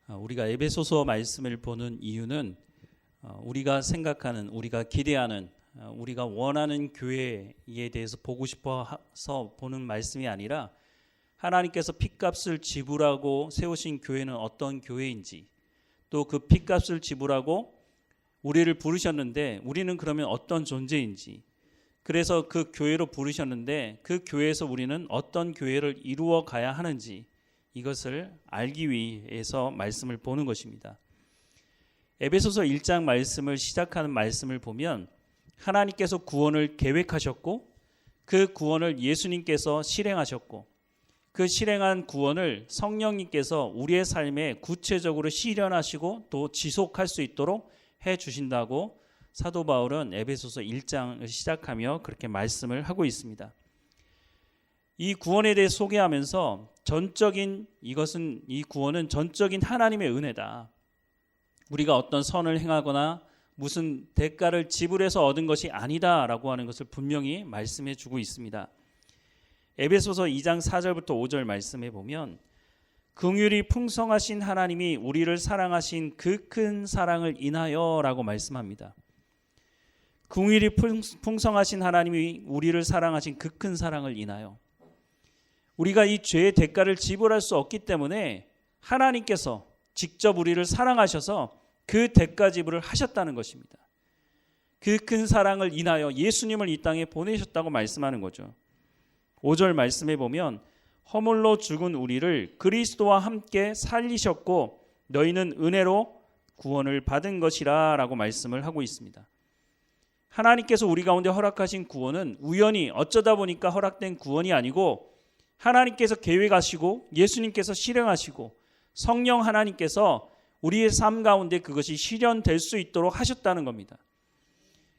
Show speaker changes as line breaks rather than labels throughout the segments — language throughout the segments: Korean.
우리가 에베소서 말씀을 보는 이유는 우리가 생각하는, 우리가 기대하는, 우리가 원하는 교회에 대해서 보고 싶어서 보는 말씀이 아니라 하나님께서 핏값을 지불하고 세우신 교회는 어떤 교회인지, 또 그 핏값을 지불하고 우리를 부르셨는데 우리는 그러면 어떤 존재인지, 그래서 그 교회로 부르셨는데 그 교회에서 우리는 어떤 교회를 이루어 가야 하는지, 이것을 알기 위해서 말씀을 보는 것입니다. 에베소서 1장 말씀을 시작하는 말씀을 보면 하나님께서 구원을 계획하셨고 그 구원을 예수님께서 실행하셨고 그 실행한 구원을 성령님께서 우리의 삶에 구체적으로 실현하시고 또 지속할 수 있도록 해주신다고 사도 바울은 에베소서 1장을 시작하며 그렇게 말씀을 하고 있습니다. 이 구원에 대해 소개하면서 이 구원은 전적인 하나님의 은혜다. 우리가 어떤 선을 행하거나 무슨 대가를 지불해서 얻은 것이 아니다라고 하는 것을 분명히 말씀해 주고 있습니다. 에베소서 2장 4절부터 5절 말씀해 보면 긍휼이 풍성하신 하나님이 우리를 사랑하신 그 큰 사랑을 인하여라고 말씀합니다. 긍휼이 풍성하신 하나님이 우리를 사랑하신 그 큰 사랑을 인하여, 우리가 이 죄의 대가를 지불할 수 없기 때문에 하나님께서 직접 우리를 사랑하셔서 그 대가 지불을 하셨다는 것입니다. 그 큰 사랑을 인하여 예수님을 이 땅에 보내셨다고 말씀하는 거죠. 5절 말씀해 보면 허물로 죽은 우리를 그리스도와 함께 살리셨고 너희는 은혜로 구원을 받은 것이라 라고 말씀을 하고 있습니다. 하나님께서 우리 가운데 허락하신 구원은 우연히 어쩌다 보니까 허락된 구원이 아니고 하나님께서 계획하시고 예수님께서 실행하시고 성령 하나님께서 우리의 삶 가운데 그것이 실현될 수 있도록 하셨다는 겁니다.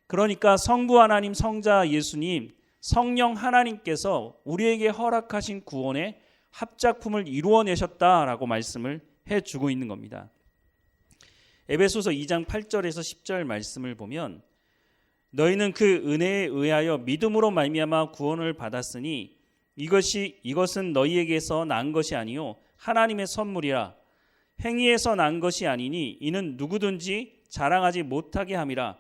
그러니까 성부 하나님, 성자 예수님, 성령 하나님께서 우리에게 허락하신 구원의 합작품을 이루어내셨다라고 말씀을 해주고 있는 겁니다. 에베소서 2장 8절에서 10절 말씀을 보면 너희는 그 은혜에 의하여 믿음으로 말미암아 구원을 받았으니 이것은 너희에게서 난 것이 아니요 하나님의 선물이라. 행위에서 난 것이 아니니 이는 누구든지 자랑하지 못하게 함이라.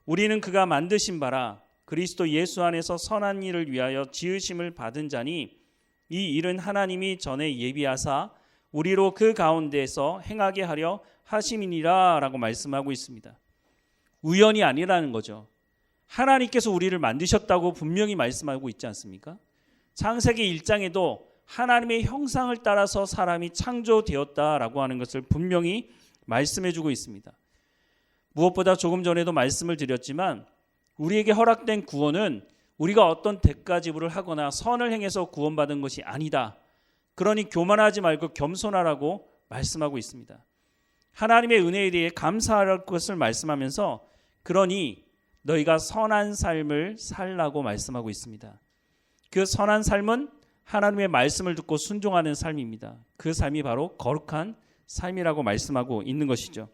우리는 그가 만드신 바라 그리스도 예수 안에서 선한 일을 위하여 지으심을 받은 자니 이 일은 하나님이 전에 예비하사 우리로 그 가운데에서 행하게 하려 하심이니라 라고 말씀하고 있습니다. 우연이 아니라는 거죠. 하나님께서 우리를 만드셨다고 분명히 말씀하고 있지 않습니까? 창세기 1장에도 하나님의 형상을 따라서 사람이 창조되었다라고 하는 것을 분명히 말씀해주고 있습니다. 무엇보다 조금 전에도 말씀을 드렸지만 우리에게 허락된 구원은 우리가 어떤 대가 지불을 하거나 선을 행해서 구원받은 것이 아니다. 그러니 교만하지 말고 겸손하라고 말씀하고 있습니다. 하나님의 은혜에 대해 감사할 것을 말씀하면서 그러니 너희가 선한 삶을 살라고 말씀하고 있습니다. 그 선한 삶은 하나님의 말씀을 듣고 순종하는 삶입니다. 그 삶이 바로 거룩한 삶이라고 말씀하고 있는 것이죠.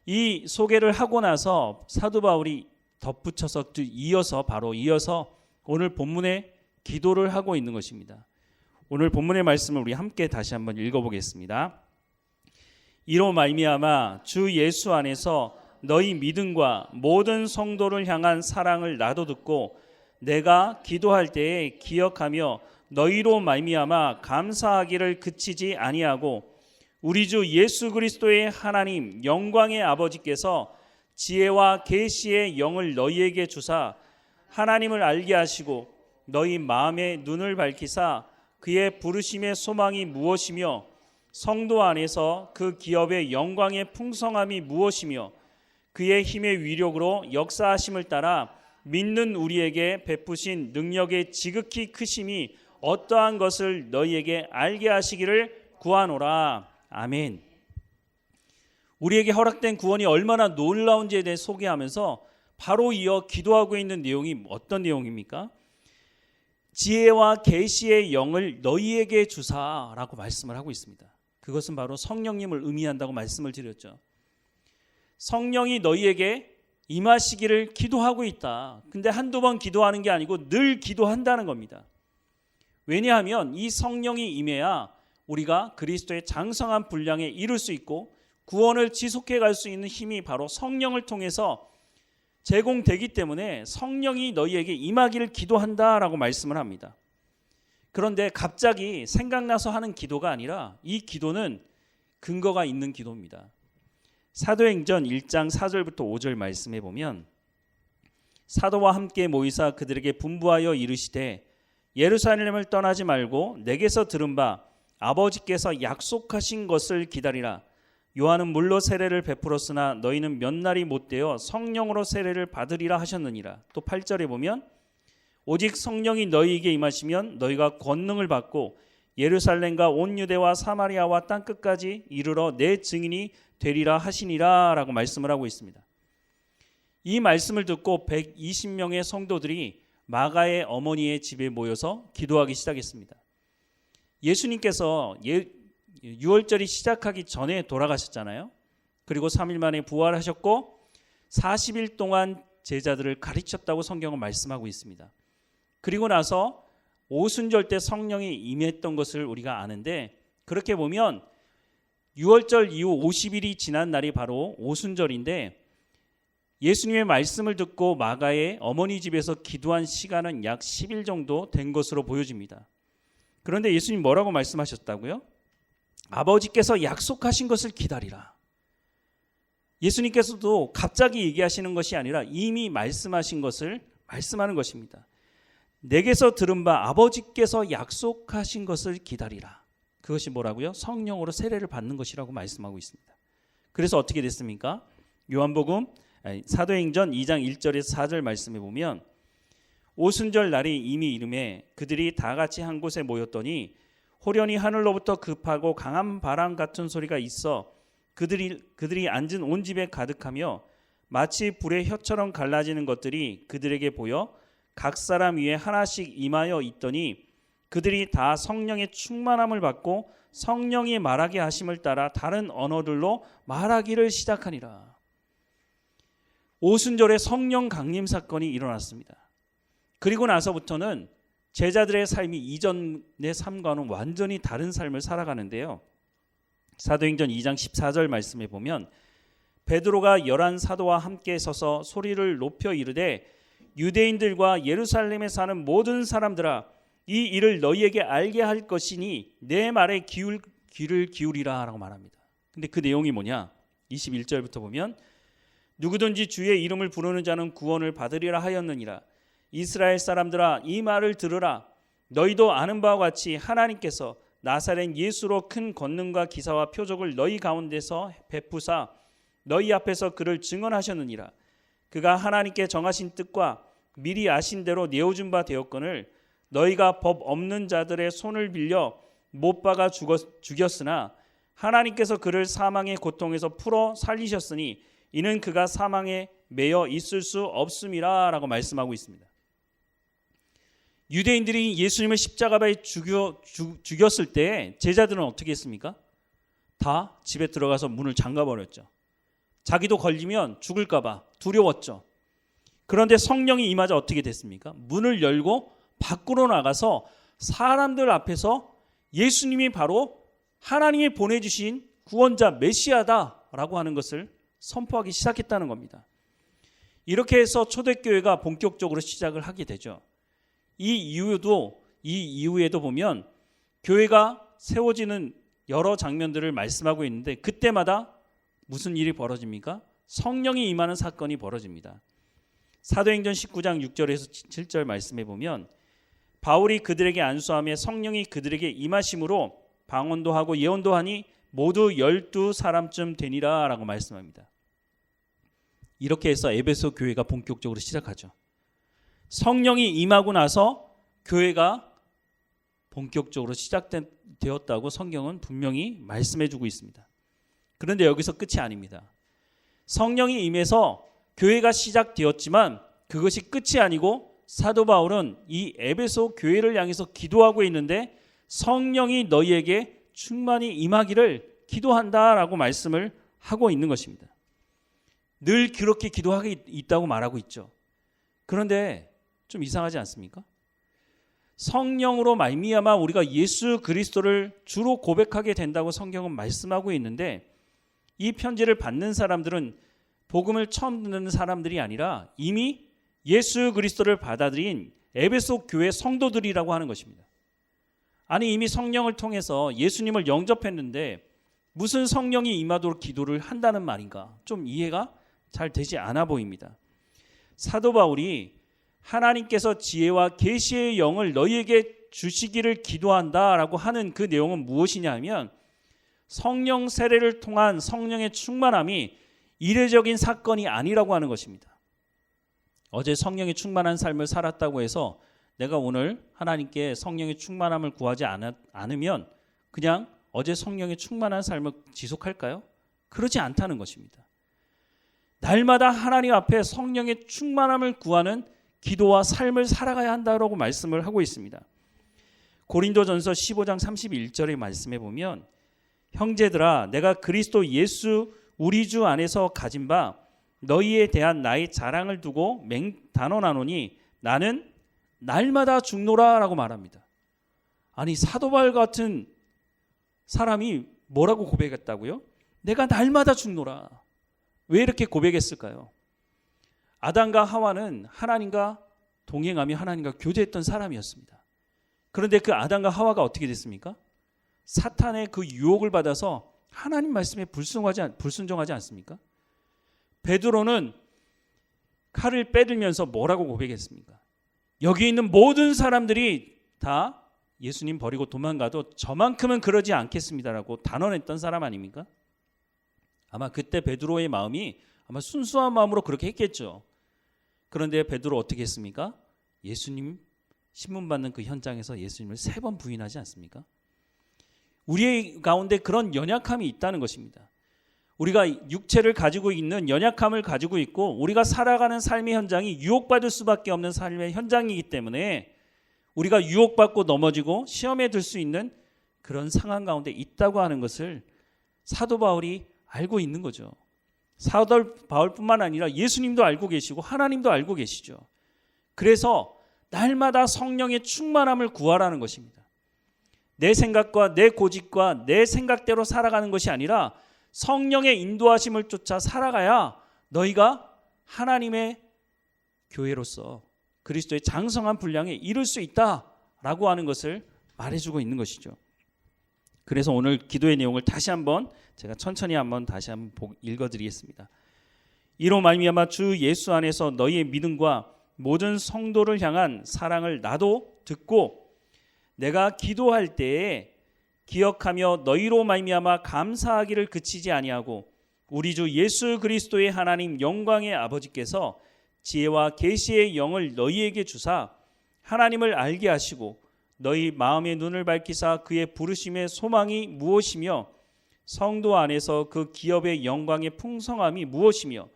이 소개를 하고 나서 사도 바울이 덧붙여서 이어서 오늘 본문에 기도를 하고 있는 것입니다. 오늘 본문의 말씀을 우리 함께 다시 한번 읽어보겠습니다. 이로 말미암아 주 예수 안에서 너희 믿음과 모든 성도를 향한 사랑을 나도 듣고 내가 기도할 때에 기억하며 너희로 말미암아 감사하기를 그치지 아니하고 우리 주 예수 그리스도의 하나님 영광의 아버지께서 지혜와 계시의 영을 너희에게 주사 하나님을 알게 하시고 너희 마음의 눈을 밝히사 그의 부르심의 소망이 무엇이며 성도 안에서 그 기업의 영광의 풍성함이 무엇이며 그의 힘의 위력으로 역사하심을 따라 믿는 우리에게 베푸신 능력의 지극히 크심이 어떠한 것을 너희에게 알게 하시기를 구하노라. 아멘. 우리에게 허락된 구원이 얼마나 놀라운지에 대해 소개하면서 바로 이어 기도하고 있는 내용이 어떤 내용입니까? 지혜와 계시의 영을 너희에게 주사라고 말씀을 하고 있습니다. 그것은 바로 성령님을 의미한다고 말씀을 드렸죠. 성령이 너희에게 임하시기를 기도하고 있다. 근데 한두 번 기도하는 게 아니고 늘 기도한다는 겁니다. 왜냐하면 이 성령이 임해야 우리가 그리스도의 장성한 분량에 이룰 수 있고 구원을 지속해 갈 수 있는 힘이 바로 성령을 통해서 제공되기 때문에 성령이 너희에게 임하기를 기도한다라고 말씀을 합니다. 그런데 갑자기 생각나서 하는 기도가 아니라 이 기도는 근거가 있는 기도입니다. 사도행전 1장 4절부터 5절 말씀해 보면 사도와 함께 모이사 그들에게 분부하여 이르시되 예루살렘을 떠나지 말고 내게서 들은 바 아버지께서 약속하신 것을 기다리라. 요한은 물로 세례를 베풀었으나 너희는 몇 날이 못되어 성령으로 세례를 받으리라 하셨느니라. 또 8절에 보면 오직 성령이 너희에게 임하시면 너희가 권능을 받고 예루살렘과 온 유대와 사마리아와 땅끝까지 이르러 내 증인이 되리라 하시니라 라고 말씀을 하고 있습니다. 이 말씀을 듣고 120명의 성도들이 마가의 어머니의 집에 모여서 기도하기 시작했습니다. 예수님께서 유월절이 시작하기 전에 돌아가셨잖아요. 그리고 3일 만에 부활하셨고 40일 동안 제자들을 가르쳤다고 성경은 말씀하고 있습니다. 그리고 나서 오순절 때 성령이 임했던 것을 우리가 아는데 그렇게 보면 유월절 이후 50일이 지난 날이 바로 오순절인데 예수님의 말씀을 듣고 마가의 어머니 집에서 기도한 시간은 약 10일 정도 된 것으로 보여집니다. 그런데 예수님 뭐라고 말씀하셨다고요? 아버지께서 약속하신 것을 기다리라. 예수님께서도 갑자기 얘기하시는 것이 아니라 이미 말씀하신 것을 말씀하는 것입니다. 내게서 들은 바 아버지께서 약속하신 것을 기다리라. 그것이 뭐라고요? 성령으로 세례를 받는 것이라고 말씀하고 있습니다. 그래서 어떻게 됐습니까? 사도행전 2장 1절에서 4절 말씀해 보면 오순절 날이 이미 이름에 그들이 다 같이 한 곳에 모였더니 호련히 하늘로부터 급하고 강한 바람 같은 소리가 있어 그들이 앉은 온 집에 가득하며 마치 불의 혀처럼 갈라지는 것들이 그들에게 보여 각 사람 위에 하나씩 임하여 있더니 그들이 다 성령의 충만함을 받고 성령이 말하게 하심을 따라 다른 언어들로 말하기를 시작하니라. 오순절에 성령 강림 사건이 일어났습니다. 그리고 나서부터는 제자들의 삶이 이전의 삶과는 완전히 다른 삶을 살아가는데요. 사도행전 2장 14절 말씀에 보면 베드로가 11 사도와 함께 서서 소리를 높여 이르되 유대인들과 예루살렘에 사는 모든 사람들아 이 일을 너희에게 알게 할 것이니 내 말에 귀를 기울이라 라고 말합니다. 근데 그 내용이 뭐냐? 21절부터 보면 누구든지 주의 이름을 부르는 자는 구원을 받으리라 하였느니라. 이스라엘 사람들아 이 말을 들으라. 너희도 아는 바와 같이 하나님께서 나사렛 예수로 큰 권능과 기사와 표적을 너희 가운데서 베푸사 너희 앞에서 그를 증언하셨느니라. 그가 하나님께 정하신 뜻과 미리 아신 대로 내어준 바 되었거늘 너희가 법 없는 자들의 손을 빌려 못 박아 죽였으나 하나님께서 그를 사망의 고통에서 풀어 살리셨으니 이는 그가 사망에 매여 있을 수 없음이라 라고 말씀하고 있습니다. 유대인들이 예수님을 십자가에 죽였을 때 제자들은 어떻게 했습니까? 다 집에 들어가서 문을 잠가버렸죠. 자기도 걸리면 죽을까 봐 두려웠죠. 그런데 성령이 임하자 어떻게 됐습니까? 문을 열고 밖으로 나가서 사람들 앞에서 예수님이 바로 하나님이 보내주신 구원자 메시아다라고 하는 것을 선포하기 시작했다는 겁니다. 이렇게 해서 초대교회가 본격적으로 시작을 하게 되죠. 이 이후에도 보면 교회가 세워지는 여러 장면들을 말씀하고 있는데 그때마다 무슨 일이 벌어집니까? 성령이 임하는 사건이 벌어집니다. 사도행전 19장 6절에서 7절 말씀해 보면 바울이 그들에게 안수하며 성령이 그들에게 임하심으로 방언도 하고 예언도 하니 모두 12사람쯤 되니라 라고 말씀합니다. 이렇게 해서 에베소 교회가 본격적으로 시작하죠. 성령이 임하고 나서 교회가 본격적으로 시작되었다고 성경은 분명히 말씀해주고 있습니다. 그런데 여기서 끝이 아닙니다. 성령이 임해서 교회가 시작되었지만 그것이 끝이 아니고 사도 바울은 이 에베소 교회를 향해서 기도하고 있는데 성령이 너희에게 충만히 임하기를 기도한다라고 말씀을 하고 있는 것입니다. 늘 그렇게 기도하고 있다고 말하고 있죠. 그런데 좀 이상하지 않습니까? 성령으로 말미암아 우리가 예수 그리스도를 주로 고백하게 된다고 성경은 말씀하고 있는데, 이 편지를 받는 사람들은 복음을 처음 듣는 사람들이 아니라 이미 예수 그리스도를 받아들인 에베소 교회 성도들이라고 하는 것입니다. 아니, 이미 성령을 통해서 예수님을 영접했는데 무슨 성령이 임하도록 기도를 한다는 말인가? 좀 이해가 잘 되지 않아 보입니다. 사도 바울이 하나님께서 지혜와 계시의 영을 너희에게 주시기를 기도한다라고 하는 그 내용은 무엇이냐 하면, 성령 세례를 통한 성령의 충만함이 이례적인 사건이 아니라고 하는 것입니다. 어제 성령의 충만한 삶을 살았다고 해서 내가 오늘 하나님께 성령의 충만함을 구하지 않으면 그냥 어제 성령의 충만한 삶을 지속할까요? 그러지 않다는 것입니다. 날마다 하나님 앞에 성령의 충만함을 구하는 기도와 삶을 살아가야 한다고 말씀을 하고 있습니다. 고린도전서 15장 31절의 말씀에 보면, 형제들아, 내가 그리스도 예수 우리 주 안에서 가진 바 너희에 대한 나의 자랑을 두고 맹단언하노니 나는 날마다 죽노라 라고 말합니다. 아니, 사도 바울 같은 사람이 뭐라고 고백했다고요? 내가 날마다 죽노라. 왜 이렇게 고백했을까요? 아담과 하와는 하나님과 동행하며 하나님과 교제했던 사람이었습니다. 그런데 그 아담과 하와가 어떻게 됐습니까? 사탄의 그 유혹을 받아서 하나님 말씀에 불순종하지 않습니까? 베드로는 칼을 빼들면서 뭐라고 고백했습니까? 여기 있는 모든 사람들이 다 예수님 버리고 도망가도 저만큼은 그러지 않겠습니다라고 단언했던 사람 아닙니까? 아마 그때 베드로의 마음이 아마 순수한 마음으로 그렇게 했겠죠. 그런데 베드로 어떻게 했습니까? 예수님 신문 받는 그 현장에서 예수님을 3번 부인하지 않습니까? 우리의 가운데 그런 연약함이 있다는 것입니다. 우리가 육체를 가지고 있는 연약함을 가지고 있고, 우리가 살아가는 삶의 현장이 유혹받을 수밖에 없는 삶의 현장이기 때문에 우리가 유혹받고 넘어지고 시험에 들 수 있는 그런 상황 가운데 있다고 하는 것을 사도 바울이 알고 있는 거죠. 사도 바울뿐만 아니라 예수님도 알고 계시고 하나님도 알고 계시죠. 그래서 날마다 성령의 충만함을 구하라는 것입니다. 내 생각과 내 고집과 내 생각대로 살아가는 것이 아니라 성령의 인도하심을 쫓아 살아가야 너희가 하나님의 교회로서 그리스도의 장성한 분량에 이룰 수 있다라고 하는 것을 말해주고 있는 것이죠. 그래서 오늘 기도의 내용을 다시 한번 제가 천천히 다시 한번 읽어드리겠습니다. 이로 말미암아 주 예수 안에서 너희의 믿음과 모든 성도를 향한 사랑을 나도 듣고 내가 기도할 때에 기억하며 너희로 말미암아 감사하기를 그치지 아니하고, 우리 주 예수 그리스도의 하나님 영광의 아버지께서 지혜와 계시의 영을 너희에게 주사 하나님을 알게 하시고 너희 마음의 눈을 밝히사 그의 부르심의 소망이 무엇이며 성도 안에서 그 기업의 영광의 풍성함이 무엇이며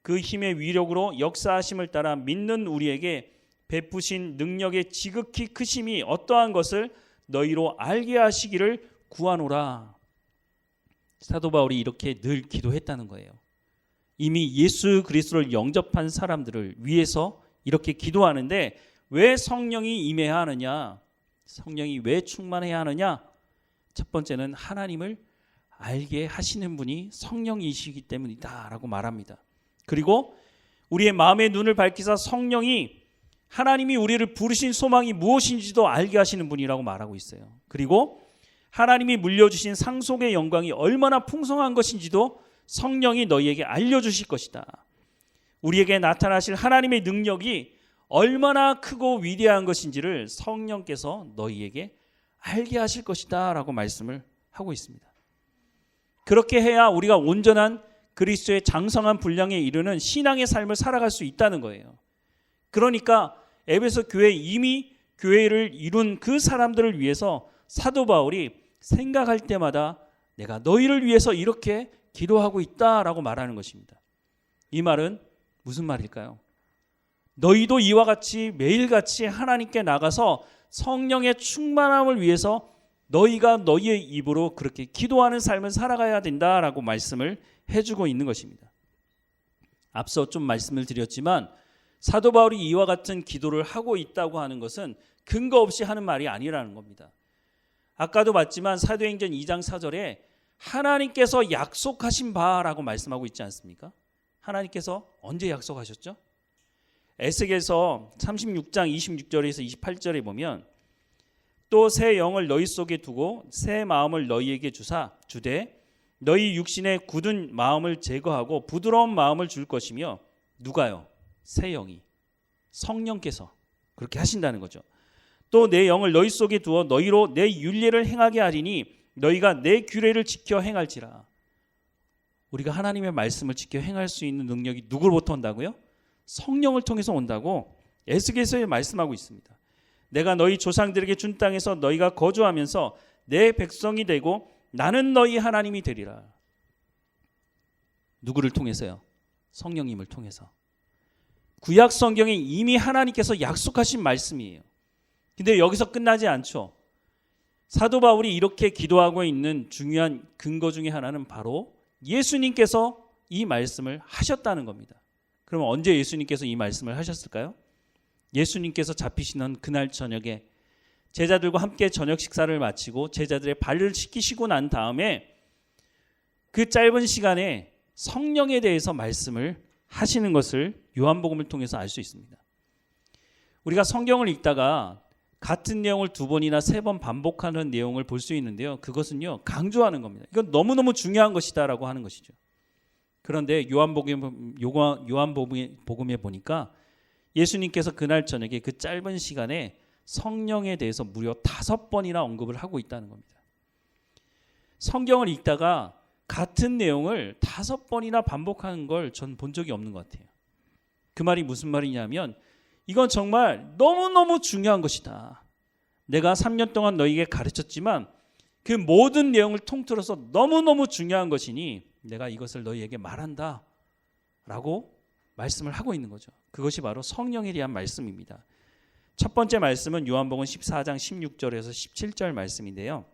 그 힘의 위력으로 역사하심을 따라 믿는 우리에게 베푸신 능력의 지극히 크심이 어떠한 것을 너희로 알게 하시기를 구하노라. 사도 바울이 이렇게 늘 기도했다는 거예요. 이미 예수 그리스도를 영접한 사람들을 위해서 이렇게 기도하는데, 왜 성령이 임해야 하느냐? 성령이 왜 충만해야 하느냐? 첫 번째는 하나님을 알게 하시는 분이 성령이시기 때문이다라고 말합니다. 그리고 우리의 마음의 눈을 밝히사 성령이 하나님이 우리를 부르신 소망이 무엇인지도 알게 하시는 분이라고 말하고 있어요. 그리고 하나님이 물려주신 상속의 영광이 얼마나 풍성한 것인지도 성령이 너희에게 알려주실 것이다. 우리에게 나타나실 하나님의 능력이 얼마나 크고 위대한 것인지를 성령께서 너희에게 알게 하실 것이다 라고 말씀을 하고 있습니다. 그렇게 해야 우리가 온전한 그리스도의 장성한 분량에 이르는 신앙의 삶을 살아갈 수 있다는 거예요. 그러니까 에베소 교회 이미 교회를 이룬 그 사람들을 위해서 사도 바울이 생각할 때마다 내가 너희를 위해서 이렇게 기도하고 있다라고 말하는 것입니다. 이 말은 무슨 말일까요? 너희도 이와 같이 매일같이 하나님께 나가서 성령의 충만함을 위해서 너희가 너희의 입으로 그렇게 기도하는 삶을 살아가야 된다라고 말씀을 해주고 있는 것입니다. 앞서 좀 말씀을 드렸지만 사도 바울이 이와 같은 기도를 하고 있다고 하는 것은 근거 없이 하는 말이 아니라는 겁니다. 아까도 봤지만 사도행전 2장 4절에 하나님께서 약속하신 바라고 말씀하고 있지 않습니까? 하나님께서 언제 약속하셨죠? 에스겔서 36장 26절에서 28절에 보면 또 새 영을 너희 속에 두고 새 마음을 너희에게 주되 너희 육신의 굳은 마음을 제거하고 부드러운 마음을 줄 것이며 누가요? 새 영이 성령께서 그렇게 하신다는 거죠. 또 내 영을 너희 속에 두어 너희로 내 윤례를 행하게 하리니 너희가 내 규례를 지켜 행할지라. 우리가 하나님의 말씀을 지켜 행할 수 있는 능력이 누구로부터 온다고요? 성령을 통해서 온다고 에스겔서에 말씀하고 있습니다. 내가 너희 조상들에게 준 땅에서 너희가 거주하면서 내 백성이 되고 나는 너희 하나님이 되리라. 누구를 통해서요? 성령님을 통해서. 구약 성경에 이미 하나님께서 약속하신 말씀이에요. 근데 여기서 끝나지 않죠. 사도 바울이 이렇게 기도하고 있는 중요한 근거 중에 하나는 바로 예수님께서 이 말씀을 하셨다는 겁니다. 그럼 언제 예수님께서 이 말씀을 하셨을까요? 예수님께서 잡히시는 그날 저녁에 제자들과 함께 저녁 식사를 마치고 제자들의 발을 씻기시고 난 다음에 그 짧은 시간에 성령에 대해서 말씀을 하시는 것을 요한복음을 통해서 알 수 있습니다. 우리가 성경을 읽다가 같은 내용을 2번이나 3번 반복하는 내용을 볼 수 있는데요. 그것은요, 강조하는 겁니다. 이건 너무너무 중요한 것이다라고 하는 것이죠. 그런데 요한복음에 보니까 예수님께서 그날 저녁에 그 짧은 시간에 성령에 대해서 무려 5번이나 언급을 하고 있다는 겁니다. 성경을 읽다가 같은 내용을 5번이나 반복하는 걸 전 본 적이 없는 것 같아요. 그 말이 무슨 말이냐면 이건 정말 너무너무 중요한 것이다. 내가 3년 동안 너희에게 가르쳤지만 그 모든 내용을 통틀어서 너무너무 중요한 것이니 내가 이것을 너희에게 말한다 라고 말씀을 하고 있는 거죠. 그것이 바로 성령에 대한 말씀입니다. 첫 번째 말씀은 요한복음 14장 16절에서 17절 말씀인데요.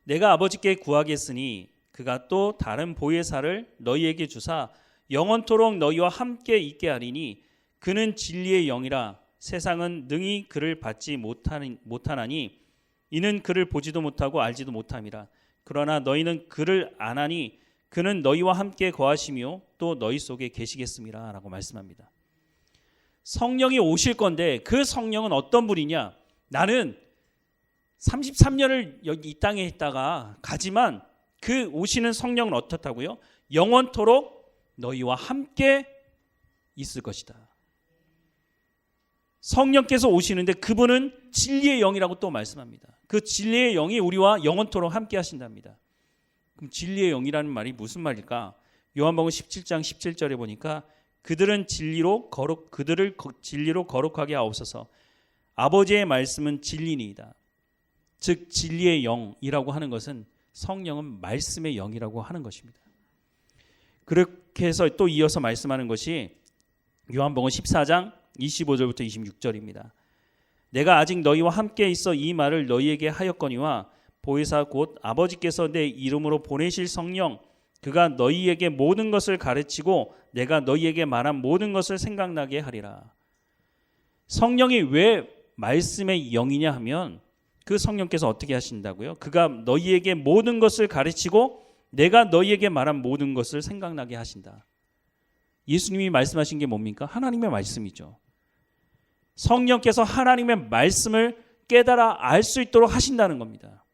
내가 아버지께 구하겠으니 그가 또 다른 보혜사를 너희에게 주사 영원토록 너희와 함께 있게 하리니 그는 진리의 영이라 세상은 능히 그를 받지 못하나니 이는 그를 보지도 못하고 알지도 못함이라. 그러나 너희는 그를 아나니 그는 너희와 함께 거하시며 또 너희 속에 계시겠습니다 라고 말씀합니다. 성령이 오실 건데 그 성령은 어떤 분이냐? 나는 33년을 여기 이 땅에 있다가 가지만 그 오시는 성령은 어떻다고요? 영원토록 너희와 함께 있을 것이다. 성령께서 오시는데 그분은 진리의 영이라고 또 말씀합니다. 그 진리의 영이 우리와 영원토록 함께 하신답니다. 그럼 진리의 영이라는 말이 무슨 말일까? 요한복음 17장 17절에 보니까 그들을 진리로 거룩하게 하옵소서. 아버지의 말씀은 진리니이다. 즉 진리의 영이라고 하는 것은 성령은 말씀의 영이라고 하는 것입니다. 그렇게 해서 또 이어서 말씀하는 것이 요한복음 14장 25절부터 26절입니다. 내가 아직 너희와 함께 있어 이 말을 너희에게 하였거니와 보혜사 곧 아버지께서 내 이름으로 보내실 성령 그가 너희에게 모든 것을 가르치고 내가 너희에게 말한 모든 것을 생각나게 하리라. 성령이 왜 말씀의 영이냐 하면 그 성령께서 어떻게 하신다고요? 그가 너희에게 모든 것을 가르치고 내가 너희에게 말한 모든 것을 생각나게 하신다. 예수님이 말씀하신 게 뭡니까? 하나님의 말씀이죠. 성령께서 하나님의 말씀을 깨달아 알 수 있도록 하신다는 겁니다.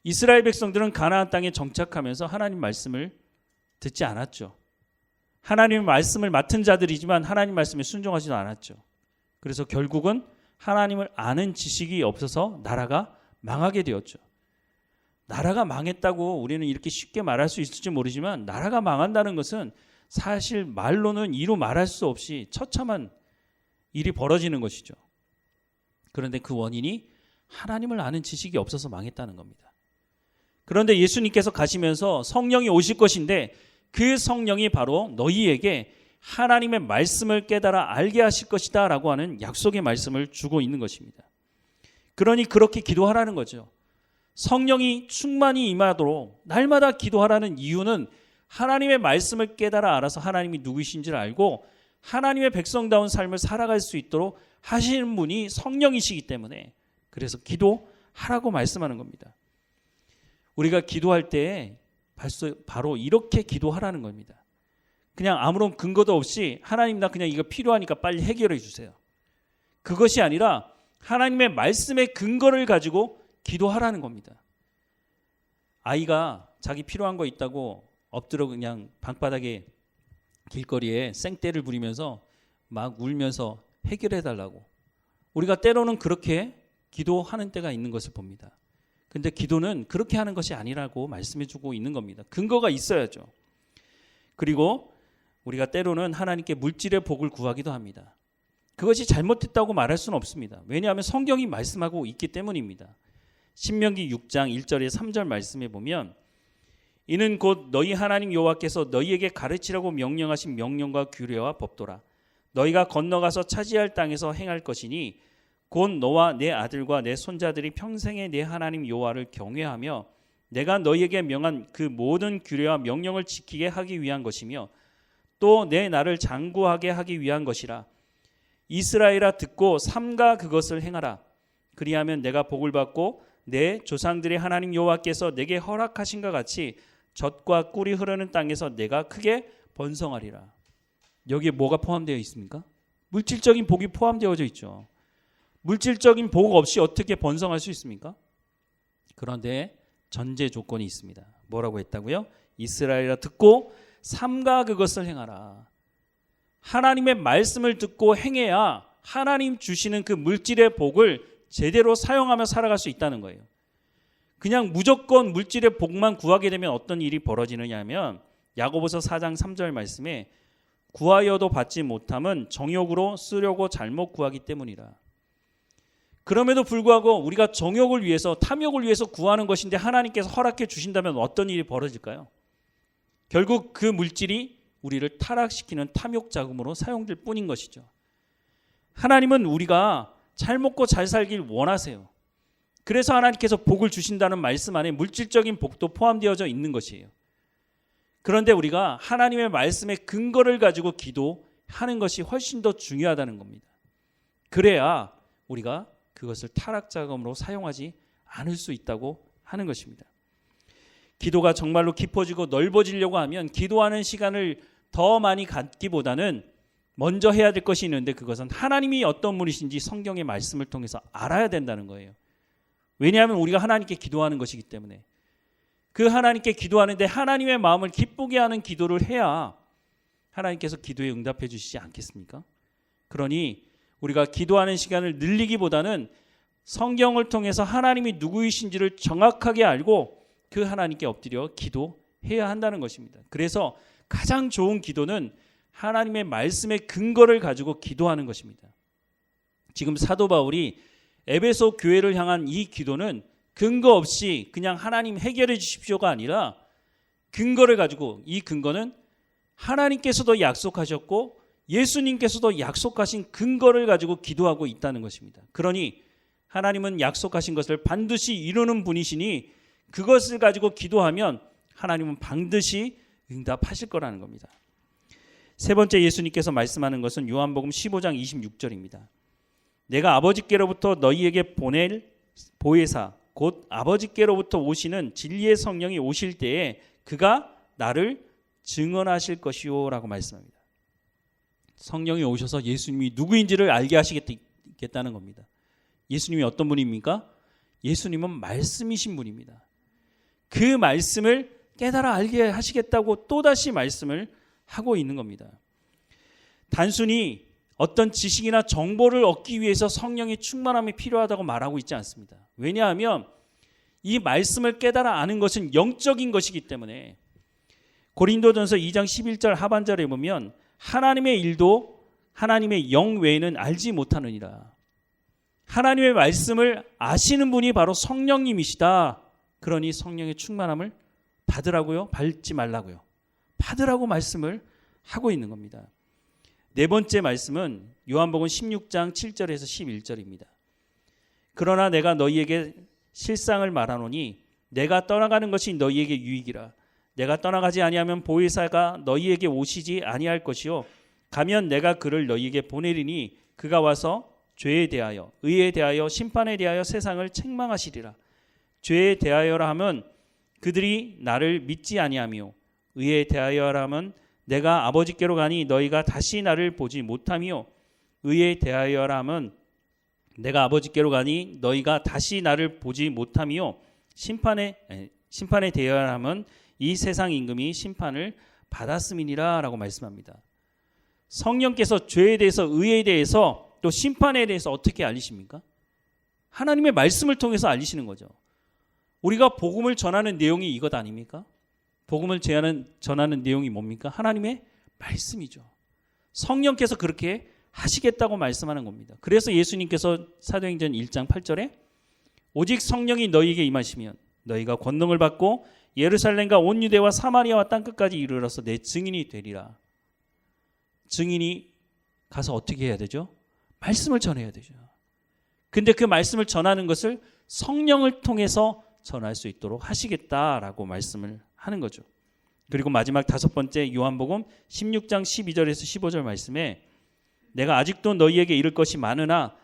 이스라엘 백성들은 가나안 땅에 정착하면서 하나님 말씀을 듣지 않았죠. 하나님의 말씀을 맡은 자들이지만 하나님 말씀에 순종하지도 않았죠. 그래서 결국은 하나님을 아는 지식이 없어서 나라가 망하게 되었죠. 나라가 망했다고 우리는 이렇게 쉽게 말할 수 있을지 모르지만 나라가 망한다는 것은 사실 말로는 이루 말할 수 없이 처참한 일이 벌어지는 것이죠. 그런데 그 원인이 하나님을 아는 지식이 없어서 망했다는 겁니다. 그런데 예수님께서 가시면서 성령이 오실 것인데 그 성령이 바로 너희에게 하나님의 말씀을 깨달아 알게 하실 것이다 라고 하는 약속의 말씀을 주고 있는 것입니다. 그러니 그렇게 기도하라는 거죠. 성령이 충만히 임하도록 날마다 기도하라는 이유는 하나님의 말씀을 깨달아 알아서 하나님이 누구이신지를 알고 하나님의 백성다운 삶을 살아갈 수 있도록 하시는 분이 성령이시기 때문에 그래서 기도하라고 말씀하는 겁니다. 우리가 기도할 때 바로 이렇게 기도하라는 겁니다. 그냥 아무런 근거도 없이 하나님 나 그냥 이거 필요하니까 빨리 해결해 주세요. 그것이 아니라 하나님의 말씀의 근거를 가지고 기도하라는 겁니다. 아이가 자기 필요한 거 있다고 엎드려 그냥 방바닥에 길거리에 생떼를 부리면서 막 울면서 해결해 달라고. 우리가 때로는 그렇게 기도하는 때가 있는 것을 봅니다. 근데 기도는 그렇게 하는 것이 아니라고 말씀해 주고 있는 겁니다. 근거가 있어야죠. 그리고 우리가 때로는 하나님께 물질의 복을 구하기도 합니다. 그것이 잘못됐다고 말할 수는 없습니다. 왜냐하면 성경이 말씀하고 있기 때문입니다. 신명기 6장 1절에 3절 말씀에 보면 이는 곧 너희 하나님 여호와께서 너희에게 가르치라고 명령하신 명령과 규례와 법도라. 너희가 건너가서 차지할 땅에서 행할 것이니 곧 너와 내 아들과 내 손자들이 평생에 내 하나님 여호와를 경외하며 내가 너희에게 명한 그 모든 규례와 명령을 지키게 하기 위한 것이며 또 내 나를 장구하게 하기 위한 것이라. 이스라엘아 듣고 삼가 그것을 행하라. 그리하면 내가 복을 받고 내 조상들의 하나님 여호와께서 내게 허락하신 것 같이 젖과 꿀이 흐르는 땅에서 내가 크게 번성하리라. 여기에 뭐가 포함되어 있습니까? 물질적인 복이 포함되어져 있죠. 물질적인 복 없이 어떻게 번성할 수 있습니까? 그런데 전제 조건이 있습니다. 뭐라고 했다고요? 이스라엘아 듣고 삼가 그것을 행하라. 하나님의 말씀을 듣고 행해야 하나님 주시는 그 물질의 복을 제대로 사용하며 살아갈 수 있다는 거예요. 그냥 무조건 물질의 복만 구하게 되면 어떤 일이 벌어지느냐 하면 야고보서 4장 3절 말씀에 구하여도 받지 못함은 정욕으로 쓰려고 잘못 구하기 때문이라. 그럼에도 불구하고 우리가 정욕을 위해서 탐욕을 위해서 구하는 것인데 하나님께서 허락해 주신다면 어떤 일이 벌어질까요? 결국 그 물질이 우리를 타락시키는 탐욕 자금으로 사용될 뿐인 것이죠. 하나님은 우리가 잘 먹고 잘 살길 원하세요. 그래서 하나님께서 복을 주신다는 말씀 안에 물질적인 복도 포함되어져 있는 것이에요. 그런데 우리가 하나님의 말씀의 근거를 가지고 기도하는 것이 훨씬 더 중요하다는 겁니다. 그래야 우리가 그것을 타락 자금으로 사용하지 않을 수 있다고 하는 것입니다. 기도가 정말로 깊어지고 넓어지려고 하면 기도하는 시간을 더 많이 갖기보다는 먼저 해야 될 것이 있는데 그것은 하나님이 어떤 분이신지 성경의 말씀을 통해서 알아야 된다는 거예요. 왜냐하면 우리가 하나님께 기도하는 것이기 때문에 그 하나님께 기도하는데 하나님의 마음을 기쁘게 하는 기도를 해야 하나님께서 기도에 응답해 주시지 않겠습니까? 그러니 우리가 기도하는 시간을 늘리기보다는 성경을 통해서 하나님이 누구이신지를 정확하게 알고 그 하나님께 엎드려 기도해야 한다는 것입니다. 그래서 가장 좋은 기도는 하나님의 말씀의 근거를 가지고 기도하는 것입니다. 지금 사도 바울이 에베소 교회를 향한 이 기도는 근거 없이 그냥 하나님 해결해 주십시오가 아니라 근거를 가지고 이 근거는 하나님께서도 약속하셨고 예수님께서도 약속하신 근거를 가지고 기도하고 있다는 것입니다. 그러니 하나님은 약속하신 것을 반드시 이루는 분이시니 그것을 가지고 기도하면 하나님은 반드시 응답하실 거라는 겁니다. 세 번째 예수님께서 말씀하는 것은 요한복음 15장 26절입니다. 내가 아버지께로부터 너희에게 보낼 보혜사 곧 아버지께로부터 오시는 진리의 성령이 오실 때에 그가 나를 증언하실 것이요 라고 말씀합니다. 성령이 오셔서 예수님이 누구인지를 알게 하시겠다는 겁니다. 예수님이 어떤 분입니까? 예수님은 말씀이신 분입니다. 그 말씀을 깨달아 알게 하시겠다고 또다시 말씀을 하고 있는 겁니다. 단순히 어떤 지식이나 정보를 얻기 위해서 성령의 충만함이 필요하다고 말하고 있지 않습니다. 왜냐하면 이 말씀을 깨달아 아는 것은 영적인 것이기 때문에 고린도전서 2장 11절 하반절에 보면 하나님의 일도 하나님의 영 외에는 알지 못하느니라. 하나님의 말씀을 아시는 분이 바로 성령님이시다. 그러니 성령의 충만함을 받으라고요? 받지 말라고요? 받으라고 말씀을 하고 있는 겁니다. 네 번째 말씀은 요한복음 16장 7절에서 11절입니다. 그러나 내가 너희에게 실상을 말하노니 내가 떠나가는 것이 너희에게 유익이라. 내가 떠나가지 아니하면 보혜사가 너희에게 오시지 아니할 것이요 가면 내가 그를 너희에게 보내리니 그가 와서 죄에 대하여, 의에 대하여, 심판에 대하여 세상을 책망하시리라. 죄에 대하여라 하면 그들이 나를 믿지 아니하며, 의에 대하여라 하면 내가 아버지께로 가니 너희가 다시 나를 보지 못하며, 의에 대하여라 하면 내가 아버지께로 가니 너희가 다시 나를 보지 못하며, 심판에 대하여라 하면 이 세상 임금이 심판을 받았음이니라 라고 말씀합니다. 성령께서 죄에 대해서, 의에 대해서, 또 심판에 대해서 어떻게 알리십니까? 하나님의 말씀을 통해서 알리시는 거죠. 우리가 복음을 전하는 내용이 이것 아닙니까? 복음을 전하는 내용이 뭡니까? 하나님의 말씀이죠. 성령께서 그렇게 하시겠다고 말씀하는 겁니다. 그래서 예수님께서 사도행전 1장 8절에 오직 성령이 너희에게 임하시면 너희가 권능을 받고 예루살렘과 온 유대와 사마리아와 땅끝까지 이르러서 내 증인이 되리라. 증인이 가서 어떻게 해야 되죠? 말씀을 전해야 되죠. 근데 그 말씀을 전하는 것을 성령을 통해서 전할 수 있도록 하시겠다라고 말씀을 하는 거죠. 그리고 마지막 다섯 번째 요한복음 16장 12절에서 15절 말씀에 내가 아직도 너희에게 이를 것이 많으나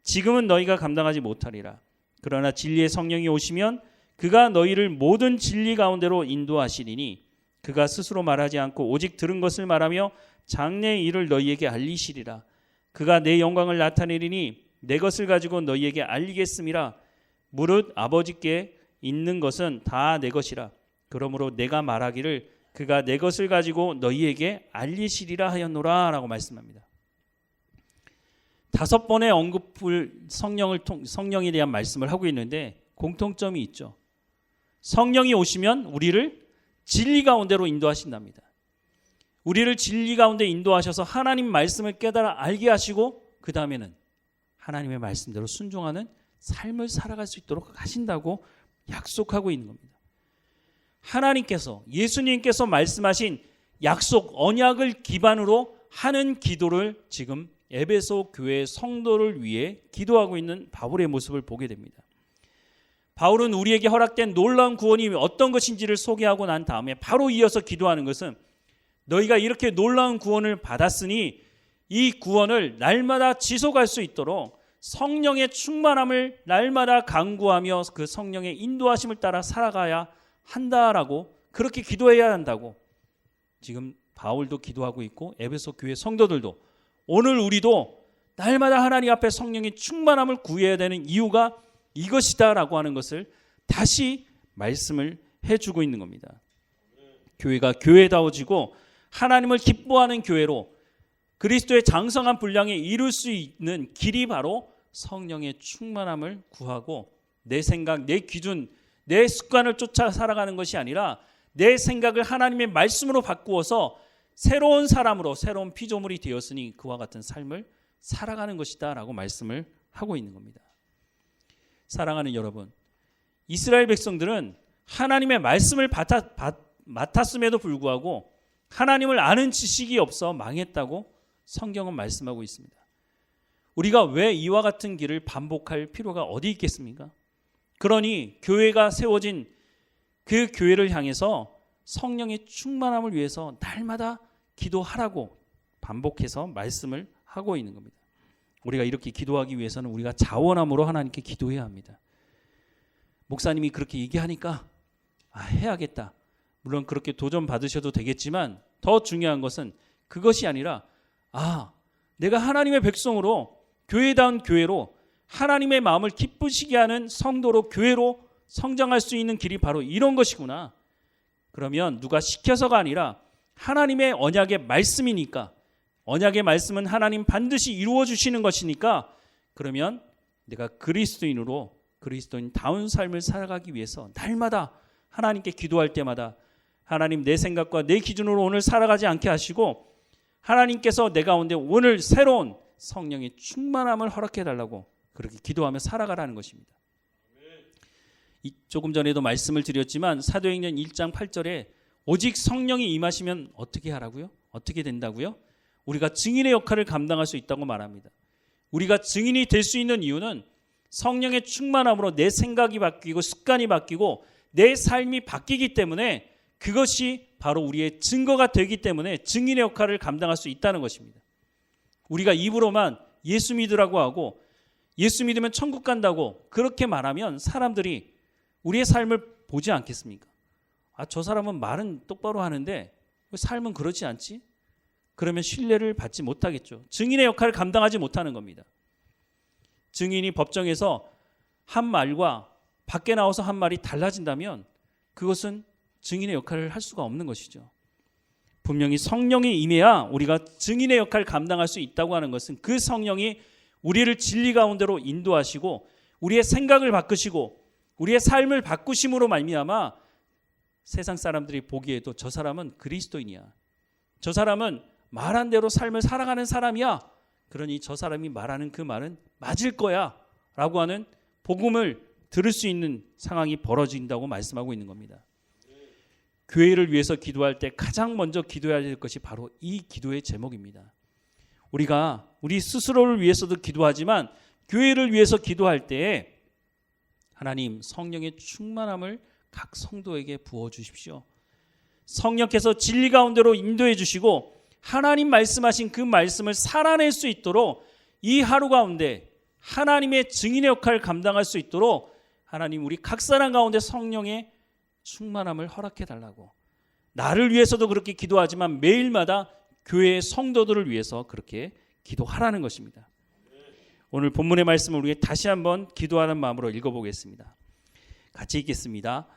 지금은 너희가 감당하지 못하리라. 그러나 진리의 성령이 오시면 그가 너희를 모든 진리 가운데로 인도하시리니 그가 스스로 말하지 않고 오직 들은 것을 말하며 장래의 일을 너희에게 알리시리라. 그가 내 영광을 나타내리니 내 것을 가지고 너희에게 알리겠음이라. 무릇 아버지께 있는 것은 다 내 것이라. 그러므로 내가 말하기를 그가 내 것을 가지고 너희에게 알리시리라 하였노라 라고 말씀합니다. 다섯 번의 언급을 성령에 대한 말씀을 하고 있는데 공통점이 있죠. 성령이 오시면 우리를 진리 가운데로 인도하신답니다. 우리를 진리 가운데 인도하셔서 하나님 말씀을 깨달아 알게 하시고 그 다음에는 하나님의 말씀대로 순종하는 삶을 살아갈 수 있도록 하신다고 약속하고 있는 겁니다. 하나님께서, 예수님께서 말씀하신 약속, 언약을 기반으로 하는 기도를 지금 에베소 교회 성도를 위해 기도하고 있는 바울의 모습을 보게 됩니다. 바울은 우리에게 허락된 놀라운 구원이 어떤 것인지를 소개하고 난 다음에 바로 이어서 기도하는 것은 너희가 이렇게 놀라운 구원을 받았으니 이 구원을 날마다 지속할 수 있도록 성령의 충만함을 날마다 간구하며 그 성령의 인도하심을 따라 살아가야 한다라고, 그렇게 기도해야 한다고 지금 바울도 기도하고 있고 에베소 교회 성도들도, 오늘 우리도 날마다 하나님 앞에 성령의 충만함을 구해야 되는 이유가 이것이다라고 하는 것을 다시 말씀을 해주고 있는 겁니다. 교회가 교회다워지고 하나님을 기뻐하는 교회로 그리스도의 장성한 분량에 이룰 수 있는 길이 바로 성령의 충만함을 구하고 내 생각, 내 기준, 내 습관을 쫓아 살아가는 것이 아니라 내 생각을 하나님의 말씀으로 바꾸어서 새로운 사람으로, 새로운 피조물이 되었으니 그와 같은 삶을 살아가는 것이다 라고 말씀을 하고 있는 겁니다. 사랑하는 여러분, 이스라엘 백성들은 하나님의 말씀을 맡았음에도 불구하고 하나님을 아는 지식이 없어 망했다고 성경은 말씀하고 있습니다. 우리가 왜 이와 같은 길을 반복할 필요가 어디 있겠습니까? 그러니 교회가 세워진 그 교회를 향해서 성령의 충만함을 위해서 날마다 기도하라고 반복해서 말씀을 하고 있는 겁니다. 우리가 이렇게 기도하기 위해서는 우리가 자원함으로 하나님께 기도해야 합니다. 목사님이 그렇게 얘기하니까 해야겠다. 물론 그렇게 도전 받으셔도 되겠지만 더 중요한 것은 그것이 아니라 내가 하나님의 백성으로 교회다운 교회로 하나님의 마음을 기쁘시게 하는 성도로, 교회로 성장할 수 있는 길이 바로 이런 것이구나. 그러면 누가 시켜서가 아니라 하나님의 언약의 말씀이니까, 언약의 말씀은 하나님 반드시 이루어 주시는 것이니까, 그러면 내가 그리스도인으로 그리스도인다운 삶을 살아가기 위해서 날마다 하나님께 기도할 때마다 하나님, 내 생각과 내 기준으로 오늘 살아가지 않게 하시고 하나님께서 내 가운데 오늘 새로운 성령의 충만함을 허락해 달라고 그렇게 기도하며 살아가라는 것입니다. 조금 전에도 말씀을 드렸지만 사도행전 1장 8절에 오직 성령이 임하시면 어떻게 하라고요? 어떻게 된다고요? 우리가 증인의 역할을 감당할 수 있다고 말합니다. 우리가 증인이 될 수 있는 이유는 성령의 충만함으로 내 생각이 바뀌고 습관이 바뀌고 내 삶이 바뀌기 때문에, 그것이 바로 우리의 증거가 되기 때문에 증인의 역할을 감당할 수 있다는 것입니다. 우리가 입으로만 예수 믿으라고 하고 예수 믿으면 천국 간다고 그렇게 말하면 사람들이 우리의 삶을 보지 않겠습니까? 저 사람은 말은 똑바로 하는데 왜 삶은 그렇지 않지? 그러면 신뢰를 받지 못하겠죠. 증인의 역할을 감당하지 못하는 겁니다. 증인이 법정에서 한 말과 밖에 나와서 한 말이 달라진다면 그것은 증인의 역할을 할 수가 없는 것이죠. 분명히 성령이 임해야 우리가 증인의 역할을 감당할 수 있다고 하는 것은 그 성령이 우리를 진리 가운데로 인도하시고 우리의 생각을 바꾸시고 우리의 삶을 바꾸심으로 말미암아 세상 사람들이 보기에도 저 사람은 그리스도인이야, 저 사람은 말한 대로 삶을 살아가는 사람이야, 그러니 저 사람이 말하는 그 말은 맞을 거야 라고 하는 복음을 들을 수 있는 상황이 벌어진다고 말씀하고 있는 겁니다. 교회를 위해서 기도할 때 가장 먼저 기도해야 될 것이 바로 이 기도의 제목입니다. 우리가 우리 스스로를 위해서도 기도하지만 교회를 위해서 기도할 때에 하나님 성령의 충만함을 각 성도에게 부어주십시오. 성령께서 진리 가운데로 인도해 주시고 하나님 말씀하신 그 말씀을 살아낼 수 있도록 이 하루 가운데 하나님의 증인의 역할을 감당할 수 있도록 하나님 우리 각 사람 가운데 성령의 충만함을 허락해 달라고, 나를 위해서도 그렇게 기도하지만 매일마다 교회의 성도들을 위해서 그렇게 기도하라는 것입니다. 오늘 본문의 말씀을 우리 다시 한번 기도하는 마음으로 읽어보겠습니다. 같이 읽겠습니다.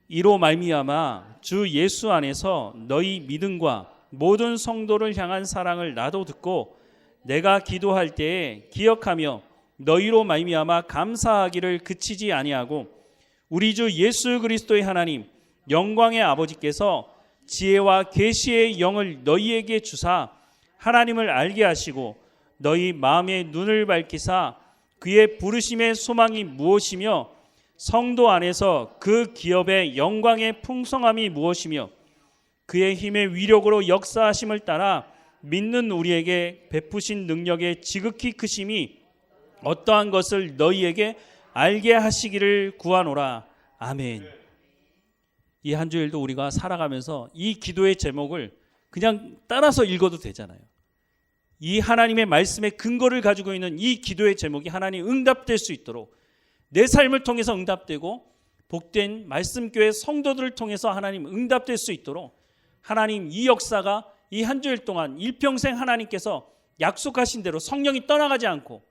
이로 말미암아 주 예수 안에서 너희 믿음과 모든 성도를 향한 사랑을 나도 듣고 내가 기도할 때에 기억하며 너희로 말미암아 감사하기를 그치지 아니하고 우리 주 예수 그리스도의 하나님 영광의 아버지께서 지혜와 계시의 영을 너희에게 주사 하나님을 알게 하시고 너희 마음의 눈을 밝히사 그의 부르심의 소망이 무엇이며 성도 안에서 그 기업의 영광의 풍성함이 무엇이며 그의 힘의 위력으로 역사하심을 따라 믿는 우리에게 베푸신 능력의 지극히 크심이 어떠한 것을 너희에게 알게 하시기를 구하노라. 아멘. 이 한 주일도 우리가 살아가면서 이 기도의 제목을 그냥 따라서 읽어도 되잖아요. 이 하나님의 말씀의 근거를 가지고 있는 이 기도의 제목이 하나님 응답될 수 있도록, 내 삶을 통해서 응답되고 복된 말씀교회 성도들을 통해서 하나님 응답될 수 있도록 하나님 이 역사가 이 한 주일 동안 일평생 하나님께서 약속하신 대로 성령이 떠나가지 않고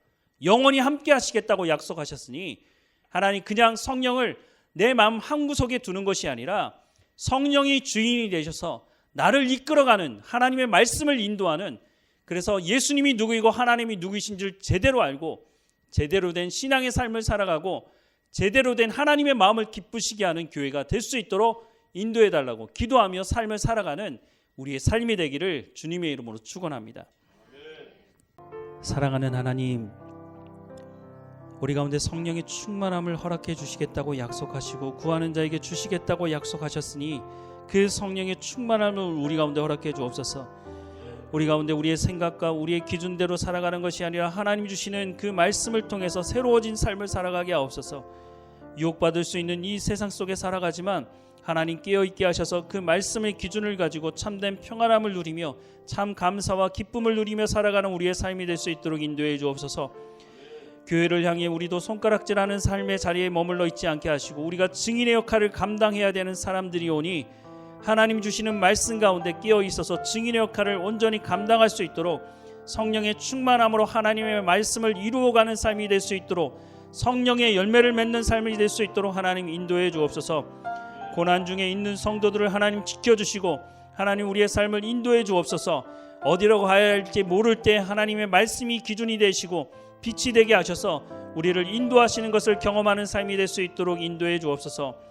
영원히 함께 하시겠다고 약속하셨으니 하나님 그냥 성령을 내 마음 한구석에 두는 것이 아니라 성령이 주인이 되셔서 나를 이끌어가는 하나님의 말씀을 인도하는, 그래서 예수님이 누구이고 하나님이 누구이신 줄 제대로 알고 제대로 된 신앙의 삶을 살아가고 제대로 된 하나님의 마음을 기쁘시게 하는 교회가 될 수 있도록 인도해달라고 기도하며 삶을 살아가는 우리의 삶이 되기를 주님의 이름으로 축원합니다. 사랑하는 하나님, 우리 가운데 성령의 충만함을 허락해 주시겠다고 약속하시고 구하는 자에게 주시겠다고 약속하셨으니 그 성령의 충만함을 우리 가운데 허락해 주옵소서. 우리 가운데 우리의 생각과 우리의 기준대로 살아가는 것이 아니라 하나님 주시는 그 말씀을 통해서 새로워진 삶을 살아가게 하옵소서. 유혹받을 수 있는 이 세상 속에 살아가지만 하나님 깨어있게 하셔서 그 말씀의 기준을 가지고 참된 평안함을 누리며 참 감사와 기쁨을 누리며 살아가는 우리의 삶이 될 수 있도록 인도해 주옵소서. 교회를 향해 우리도 손가락질하는 삶의 자리에 머물러 있지 않게 하시고 우리가 증인의 역할을 감당해야 되는 사람들이 오니 하나님 주시는 말씀 가운데 끼어 있어서 증인의 역할을 온전히 감당할 수 있도록 성령의 충만함으로 하나님의 말씀을 이루어가는 삶이 될 수 있도록 성령의 열매를 맺는 삶이 될 수 있도록 하나님 인도해 주옵소서. 고난 중에 있는 성도들을 하나님 지켜주시고 하나님 우리의 삶을 인도해 주옵소서. 어디로 가야 할지 모를 때 하나님의 말씀이 기준이 되시고 빛이 되게 하셔서 우리를 인도하시는 것을 경험하는 삶이 될 수 있도록 인도해 주옵소서.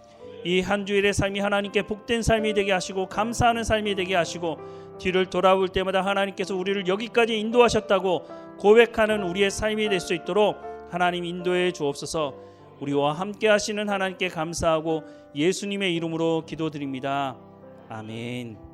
이 한 주일의 삶이 하나님께 복된 삶이 되게 하시고 감사하는 삶이 되게 하시고 뒤를 돌아볼 때마다 하나님께서 우리를 여기까지 인도하셨다고 고백하는 우리의 삶이 될 수 있도록 하나님 인도해 주옵소서. 우리와 함께 하시는 하나님께 감사하고 예수님의 이름으로 기도드립니다. 아멘.